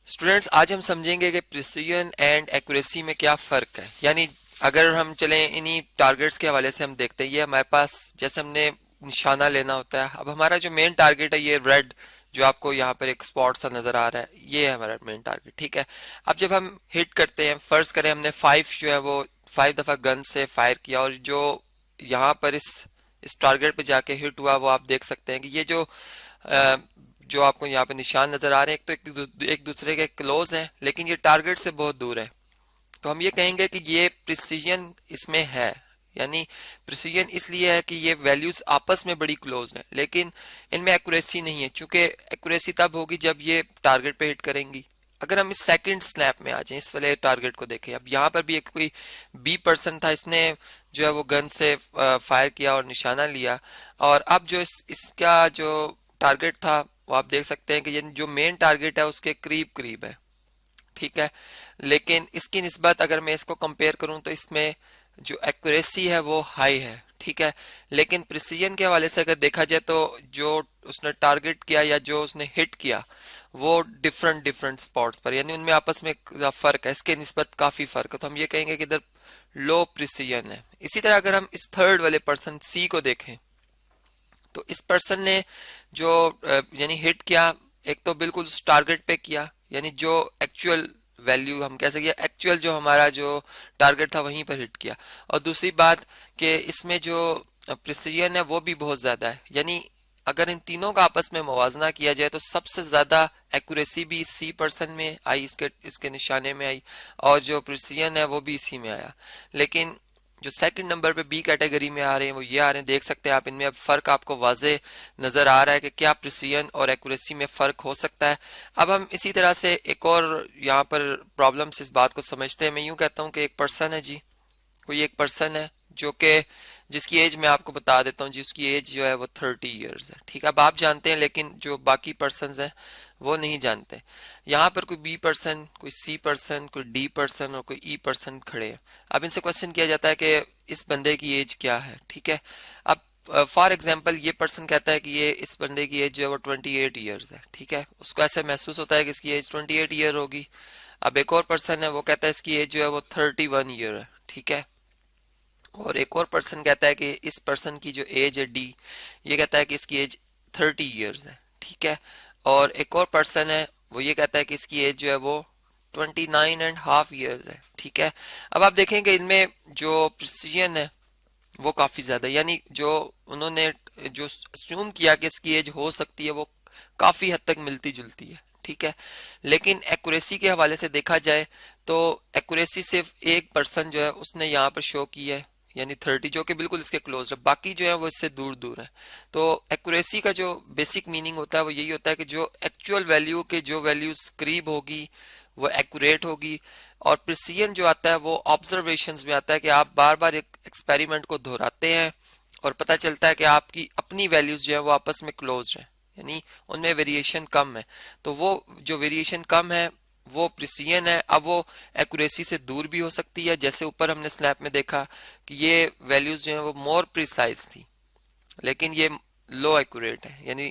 Students, आज हम समझेंगे कि प्रिसीजन एंड एक्यूरेसी में क्या फ़र्क है। यानी अगर हम चलें इन्हीं टारगेट्स के हवाले से हम देखते हैं, ये हमारे पास जैसे हमने निशाना लेना होता है। अब हमारा जो मेन टारगेट है ये रेड जो आपको यहाँ पर एक स्पॉट सा नजर आ रहा है, ये है हमारा मेन टारगेट। ठीक है। अब जब हम हिट करते हैं, फर्ज करें हमने 5 जो है वो 5 दफा गन से फायर किया और जो यहाँ पर इस टारगेट पे जाके हिट हुआ, वो आप देख सकते हैं कि ये जो आपको यहाँ पे निशान नजर आ रहे हैं, एक दूसरे के क्लोज हैं, लेकिन ये टारगेट से बहुत दूर है। तो हम ये कहेंगे कि ये प्रिसीजन इसमें है। यानी प्रिसीजन इसलिए है कि ये वैल्यूज आपस में बड़ी क्लोज हैं, लेकिन इनमें एक्यूरेसी नहीं है। चूंकि एक्यूरेसी तब होगी जब ये टारगेट पे हिट करेंगी। अगर हम इस सेकंड स्नैप में आ जाएं, इस वाले टारगेट को देखें, अब यहाँ पर भी एक कोई बी पर्सन था, इसने जो है वो गन से फायर किया और निशाना लिया। और अब जो इसका जो टारगेट था, वो आप देख सकते हैं कि ये जो मेन टारगेट है उसके करीब करीब है। ठीक है। लेकिन इसकी निस्बत अगर मैं इसको कंपेयर करूं तो इसमें जो एक्यूरेसी है वो हाई है। ठीक है। लेकिन प्रिसीजन के हवाले से अगर देखा जाए तो जो उसने टारगेट किया या जो उसने हिट किया वो डिफरेंट डिफरेंट स्पॉट्स पर, यानी उनमें आपस में फर्क है, इसके निस्बत काफी फर्क है। तो हम ये कहेंगे कि इधर लो प्रिसीजन है। इसी तरह अगर हम इस थर्ड वाले पर्सन सी को देखें, तो इस पर्सन ने जो यानी हिट किया, एक तो बिल्कुल उस टारगेट पे किया, यानी जो एक्चुअल वैल्यू हम कह सकते हैं, एक्चुअल जो हमारा जो टारगेट था वहीं पर हिट किया। और दूसरी बात कि इसमें जो प्रिसीजन है वो भी बहुत ज्यादा है। यानी अगर इन तीनों का आपस में मुवाजना किया जाए तो सबसे ज्यादा एक्यूरेसी भी सी पर्सन में आई, इसके इसके निशाने में आई, और जो प्रिसीजन है वो भी इसी में आया। लेकिन जो सेकंड नंबर पे बी कैटेगरी में आ रहे हैं वो ये आ रहे हैं, देख सकते हैं आप, इनमें अब फर्क आपको वाजे नजर आ रहा है कि क्या प्रिसीजन और एक्यूरेसी में फर्क हो सकता है। अब हम इसी तरह से एक और यहाँ पर प्रॉब्लम से इस बात को समझते हैं। मैं यूं कहता हूँ कि एक पर्सन है जी, कोई एक पर्सन है जो कि जिसकी एज मैं आपको बता देता हूँ जी, उसकी एज जो है वो 30 ईयर्स है। ठीक है। अब आप जानते हैं, लेकिन जो बाकी पर्सन हैं वो नहीं जानते। यहाँ पर कोई बी पर्सन, कोई सी पर्सन, कोई डी पर्सन और कोई ई पर्सन खड़े हैं। अब इनसे क्वेश्चन किया जाता है कि इस बंदे की एज क्या है। ठीक है। अब फॉर एग्जाम्पल ये पर्सन कहता है कि ये इस बंदे की एज जो है वो 28 ईयर्स है। ठीक है। उसको ऐसे महसूस होता है कि इसकी एज 28 ईयर होगी। अब एक और पर्सन है, वो कहता है इसकी एज जो है वो 31 ईयर है। ठीक है। और एक और पर्सन कहता है कि इस पर्सन की जो एज है डी, ये कहता है कि इसकी एज 30 ईयर्स है। ठीक है। और एक और पर्सन है, वो ये कहता है कि इसकी एज जो है वो 29.5 ईयर्स है। ठीक है। अब आप देखें कि इनमें जो प्रिसीजन है वो काफी ज्यादा है। यानी जो उन्होंने जो अस्यूम किया कि इसकी एज हो सकती है वो काफी हद तक मिलती जुलती है। ठीक है। लेकिन एक्यूरेसी के हवाले से देखा जाए तो एक्यूरेसी सिर्फ एक पर्सन जो है उसने यहाँ पर शो की है, यानी 30, जो कि बिल्कुल इसके क्लोज है। बाकी जो है वो इससे दूर दूर है। तो एक्यूरेसी का जो बेसिक मीनिंग होता है वो यही होता है कि जो एक्चुअल वैल्यू के जो वैल्यूज करीब होगी वो एक्यूरेट होगी। और प्रिसीजन जो आता है वो ऑब्जर्वेशंस में आता है कि आप बार बार एक एक्सपेरिमेंट को दोहराते हैं और पता चलता है कि आपकी अपनी वैल्यूज जो है वो आपस में क्लोज है, यानी उनमें वेरिएशन कम है। तो वो जो वेरिएशन कम है वो प्रिसीजन है। अब वो एक्यूरेसी से दूर भी हो सकती है, जैसे ऊपर हमने स्नैप में देखा कि ये वैल्यूज जो है वो मोर प्रिसाइज थी, लेकिन ये लो एक्यूरेट है, यानी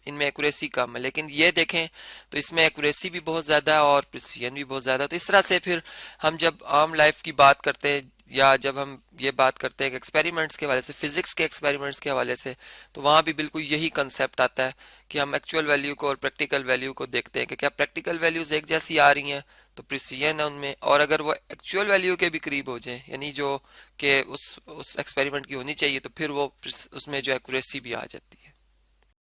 इनमें एक्यूरेसी कम है। लेकिन ये देखें तो इसमें एक्यूरेसी भी बहुत ज्यादा है और प्रिसीजन भी बहुत ज्यादा है। तो इस तरह से फिर हम जब आम लाइफ की बात करते हैं या जब हम ये बात करते हैं एक्सपेरिमेंट्स के हवाले से, फिजिक्स के एक्सपेरिमेंट्स के हवाले से, तो वहां भी बिल्कुल यही कंसेप्ट आता है कि हम एक्चुअल वैल्यू को और प्रैक्टिकल वैल्यू को देखते हैं कि क्या प्रैक्टिकल वैल्यूज एक जैसी आ रही हैं तो प्रिसीजन है उनमें, और अगर वो एक्चुअल वैल्यू के भी करीब हो जाए, यानी जो कि उस एक्सपेरिमेंट की होनी चाहिए, तो फिर वो उसमें जो एक्यूरेसी भी आ जाती है।